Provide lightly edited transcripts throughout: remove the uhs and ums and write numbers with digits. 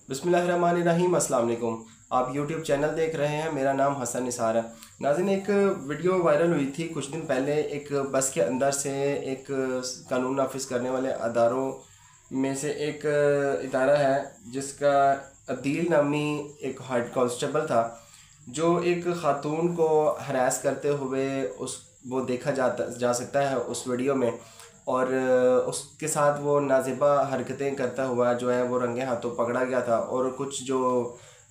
बिस्मिल्लाहिर्रहमानिर्रहीम। अस्सलाम वालेकुम। आप यूट्यूब चैनल देख रहे हैं। मेरा नाम हसन निसार है। नाज़रीन, एक वीडियो वायरल हुई थी कुछ दिन पहले। एक बस के अंदर से एक कानून नाफिज करने वाले अदारों में से एक इदारा है जिसका अदील नामी एक हेड कांस्टेबल था, जो एक ख़ातून को हरास करते हुए उस वो देखा जा सकता है उस वीडियो में। और उसके साथ वो नाज़िबा हरकतें करता हुआ जो है वो रंगे हाथों पकड़ा गया था। और कुछ जो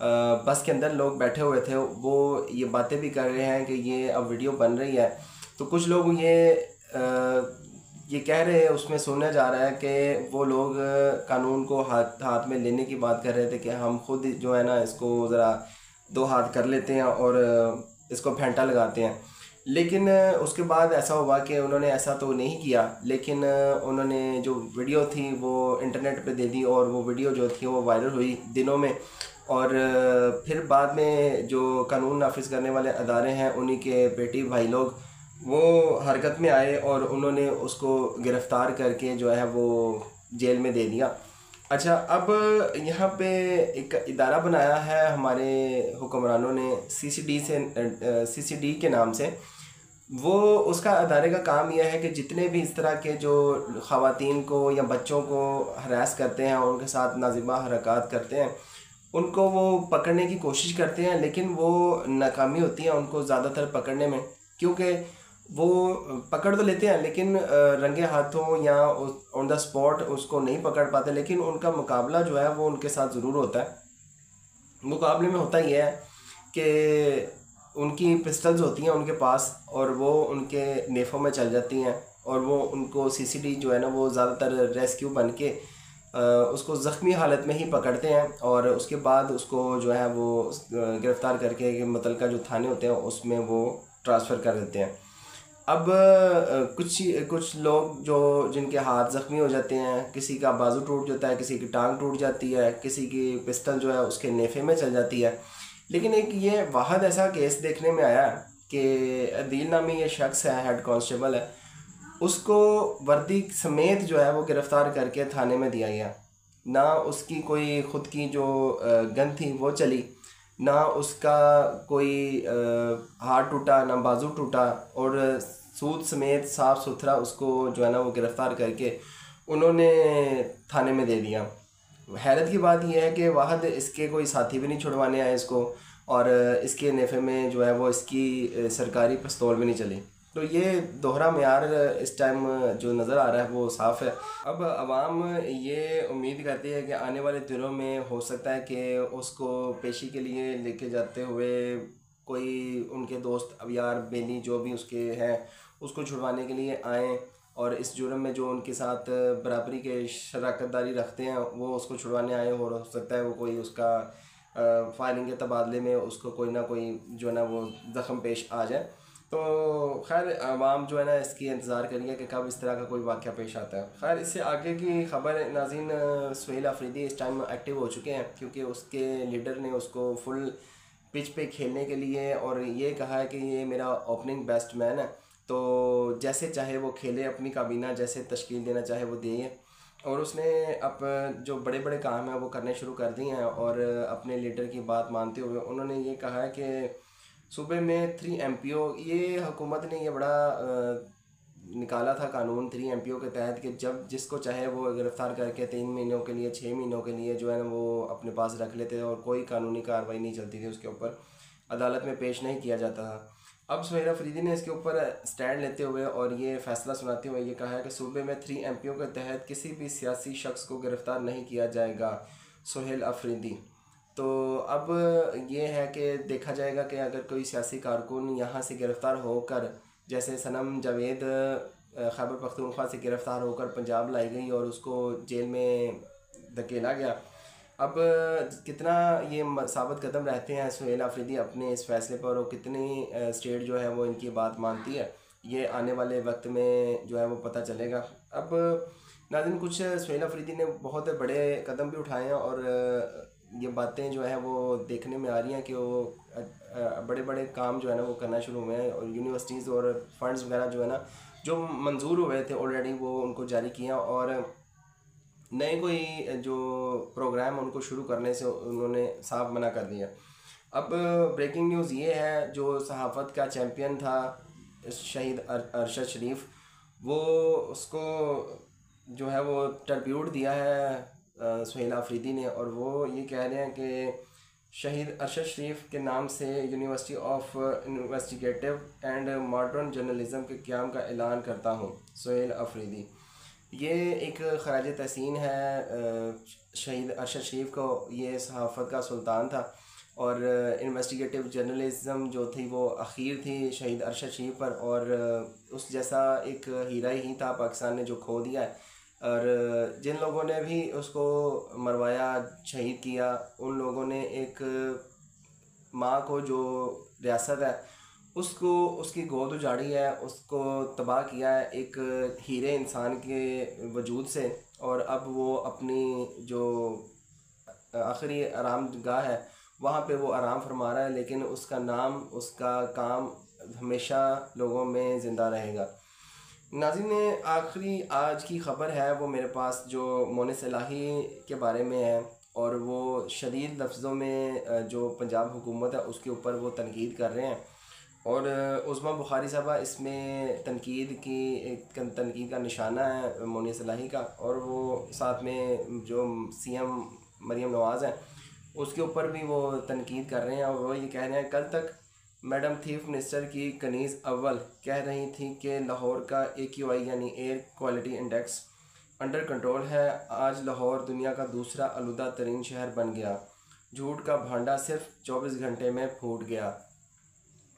बस के अंदर लोग बैठे हुए थे वो ये बातें भी कर रहे हैं कि ये अब वीडियो बन रही है। तो कुछ लोग ये कह रहे हैं, उसमें सुना जा रहा है कि वो लोग कानून को हाथ हाथ में लेने की बात कर रहे थे कि हम खुद जो है ना इसको ज़रा दो हाथ कर लेते हैं और इसको फेंटा लगाते हैं। लेकिन उसके बाद ऐसा हुआ कि उन्होंने ऐसा तो नहीं किया, लेकिन उन्होंने जो वीडियो थी वो इंटरनेट पे दे दी और वो वीडियो जो थी वो वायरल हुई दिनों में। और फिर बाद में जो कानून नाफिज करने वाले अदारे हैं उन्हीं के बेटी भाई लोग वो हरकत में आए और उन्होंने उसको गिरफ़्तार करके जो है वो जेल में दे दिया। अच्छा, अब यहाँ पे एक इदारा बनाया है हमारे हुक्मरानों ने, सीसीडी के नाम से। वो उसका अदारे का काम यह है कि जितने भी इस तरह के जो ख़वातीन को या बच्चों को हरास करते हैं और उनके साथ नाजिबा हरकत करते हैं, उनको वो पकड़ने की कोशिश करते हैं, लेकिन वो नाकामी होती है उनको ज़्यादातर पकड़ने में। क्योंकि वो पकड़ तो लेते हैं लेकिन रंगे हाथों या ऑन द स्पॉट उसको नहीं पकड़ पाते। लेकिन उनका मुकाबला जो है वो उनके साथ ज़रूर होता है। मुकाबले में होता यह है कि उनकी पिस्टल्स होती हैं उनके पास और वो उनके नेफ़ों में चल जाती हैं और वो उनको सीसीडी जो है ना वो ज़्यादातर रेस्क्यू बन के उसको ज़ख्मी हालत में ही पकड़ते हैं और उसके बाद उसको जो है वो गिरफ़्तार करके मुतलका जो थाने होते हैं उसमें वो ट्रांसफ़र कर देते हैं। अब कुछ कुछ लोग जो जिनके हाथ ज़ख्मी हो जाते हैं, किसी का बाजू टूट जाता है, किसी की टांग टूट जाती है, किसी की पिस्टल जो है उसके नेफे में चल जाती है। लेकिन एक ये वाहद ऐसा केस देखने में आया कि अदील नामी ये शख्स है, हेड कांस्टेबल है, उसको वर्दी समेत जो है वो गिरफ़्तार करके थाने में दिया गया। ना उसकी कोई ख़ुद की जो गन थी वो चली, ना उसका कोई हाथ टूटा, ना बाजू टूटा, और सूद समेत साफ़ सुथरा उसको जो है ना वो गिरफ़्तार करके उन्होंने थाने में दे दिया। हैरत की बात यह है कि वाहद इसके कोई साथी भी नहीं छुड़वाने आए इसको, और इसके नेफे में जो है वो इसकी सरकारी पिस्तौल भी नहीं चली। तो ये दोहरा मेयार इस टाइम जो नज़र आ रहा है वो साफ़ है। अब आवाम ये उम्मीद करती है कि आने वाले दिनों में हो सकता है कि उसको पेशी के लिए लेके जाते हुए कोई उनके दोस्त अब यार बेनी जो भी उसके हैं उसको छुड़वाने के लिए आएँ और इस जुर्म में जो उनके साथ बराबरी के शराकतदारी रखते हैं वो उसको छुड़वाने आए। और हो सकता है वो कोई उसका फायरिंग के तबादले में उसको कोई ना कोई जो है ना वो ज़ख़म पेश आ जाए। तो खैर आवाम जो है ना इसकी इंतज़ार करिए कि कब इस तरह का कोई वाक़या पेश आता है। खैर इससे आगे की ख़बर, नाज़रीन, सुहेल अफरीदी इस टाइम एक्टिव हो चुके हैं क्योंकि उसके लीडर ने उसको फुल पिच पे खेलने के लिए और ये कहा है कि ये मेरा ओपनिंग बैट्समैन है, तो जैसे चाहे वो खेले, अपनी काबीना जैसे तश्कील देना चाहे वो दे। और उसने अब जो बड़े बड़े काम हैं वो करने शुरू कर दिए हैं और अपने लीडर की बात मानते हुए उन्होंने ये कहा है कि सूबे में 3 MPO, ये हुकूमत ने ये बड़ा निकाला था कानून 3 MPO के तहत कि जब जिसको चाहे वो गिरफ़्तार करके 3 महीनों के लिए, 6 महीनों के लिए जो है ना वो अपने पास रख लेते थे और कोई कानूनी कार्रवाई नहीं चलती थी, उसके ऊपर अदालत में पेश नहीं किया जाता था। अब सुहेल अफरीदी ने इसके ऊपर स्टैंड लेते हुए और ये फ़ैसला सुनाते हुए ये कहा है कि सूबे में 3 MPO के तहत किसी भी सियासी शख्स को गिरफ़्तार नहीं किया जाएगा। सुहेल अफरीदी। तो अब ये है कि देखा जाएगा कि अगर कोई सियासी कारकुन यहाँ से गिरफ़्तार होकर, जैसे सनम जावेद खैबर पख्तूनख्वा से गिरफ़्तार होकर पंजाब लाई गई और उसको जेल में धकेला गया, अब कितना ये साबित कदम रहते हैं सुहेल अफरीदी अपने इस फ़ैसले पर और कितनी स्टेट जो है वो इनकी बात मानती है, ये आने वाले वक्त में जो है वो पता चलेगा। अब नाज़रीन, कुछ सुहेल अफरीदी ने बहुत बड़े कदम भी उठाए हैं और ये बातें जो है वो देखने में आ रही हैं कि वो बड़े बड़े काम जो है ना वो करना शुरू हुए हैं और यूनिवर्सिटीज़ और फंड्स वगैरह जो है ना जो मंजूर हुए थे ऑलरेडी वो उनको जारी किया। और नए कोई जो प्रोग्राम उनको शुरू करने से उन्होंने साफ मना कर दिया। अब ब्रेकिंग न्यूज़ ये है, जो सहाफ़त का चैम्पियन था शहीद अरशद शरीफ, वो उसको जो है वो ट्रिब्यूट दिया है सुहेल आफरीदी ने, और वो ये कह रहे हैं कि शहीद अरशद शरीफ के नाम से university of investigative and modern journalism के क़याम का ऐलान करता हूँ, सुहेल आफरीदी। ये एक खराज तहसीन है शहीद अरशद शरीफ को। ये सहाफ़त का सुल्तान था, और इन्वेस्टिगेटिव जर्नलिज़म जो थी वो अखीर थी शहीद अरशद शरीफ पर, और उस जैसा एक हीरा ही था पाकिस्तान ने जो खो दिया है। और जिन लोगों ने भी उसको मरवाया, शहीद किया, उन लोगों ने एक माँ को जो रियासत है उसको, उसकी गोद उजाड़ी है, उसको तबाह किया है एक हीरे इंसान के वजूद से। और अब वो अपनी जो आखिरी आराम गाह है वहाँ पे वो आराम फरमा रहा है, लेकिन उसका नाम, उसका काम हमेशा लोगों में ज़िंदा रहेगा। नाज़रीन, आखिरी आज की ख़बर है वो मेरे पास, जो मोने सलाही के बारे में है, और वो शदीद लफ्ज़ों में जो पंजाब हुकूमत है उसके ऊपर वो तनकीद कर रहे हैं। और उस्मा बुखारी साहबा इसमें तनकीद की, एक तनकीद का निशाना है मोनी सलाही का। और वो साथ में जो सीएम मरीम नवाज़ हैं उसके ऊपर भी वो तनकीद कर रहे हैं, और वो ये कह रहे हैं, कल तक मैडम चीफ मिनिस्टर की कनीज़ अव्वल कह रही थी कि लाहौर का AQI यानी air quality index under control है। आज लाहौर दुनिया का दूसरा आलूदा तरीन शहर बन गया। झूठ का भांडा सिर्फ 24 घंटे में फूट गया।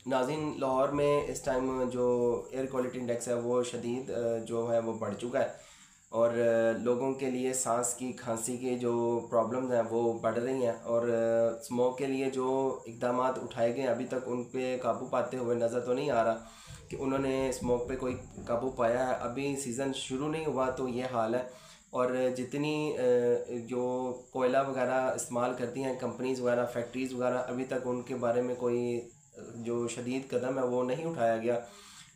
नाज़रीन, लाहौर में इस टाइम जो एयर क्वालिटी इंडेक्स है वो शदीद जो है वो बढ़ चुका है, और लोगों के लिए सांस की, खांसी के जो प्रॉब्लम्स हैं वो बढ़ रही हैं। और स्मोक के लिए जो इक़दाम उठाए गए अभी तक उन पे काबू पाते हुए नज़र तो नहीं आ रहा कि उन्होंने स्मोक पे कोई काबू पाया है। अभी सीज़न शुरू नहीं हुआ तो ये हाल है। और जितनी जो कोयला वगैरह इस्तेमाल करती हैं कंपनीज़ वगैरह, फैक्ट्रीज़ वगैरह, अभी तक उनके बारे में कोई जो शदीद कदम है वो नहीं उठाया गया।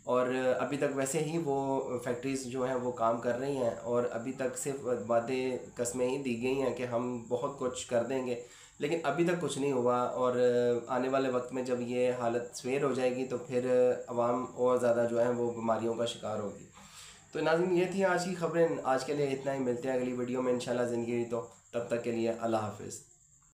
और अभी तक वैसे ही वो फैक्ट्रीज़ जो हैं वो काम कर रही हैं, और अभी तक सिर्फ वादे कस्में ही दी गई हैं कि हम बहुत कुछ कर देंगे, लेकिन अभी तक कुछ नहीं हुआ। और आने वाले वक्त में जब ये हालत सवेर हो जाएगी तो फिर आवाम और ज़्यादा जो है वो बीमारियों का शिकार होगी। तो नाज़रीन, ये थी आज की खबरें। आज के लिए इतना ही, मिलते हैं अगली वीडियो में इंशाल्लाह ज़िंदगी। तो तब तक के लिए अल्लाह हाफ़िज़।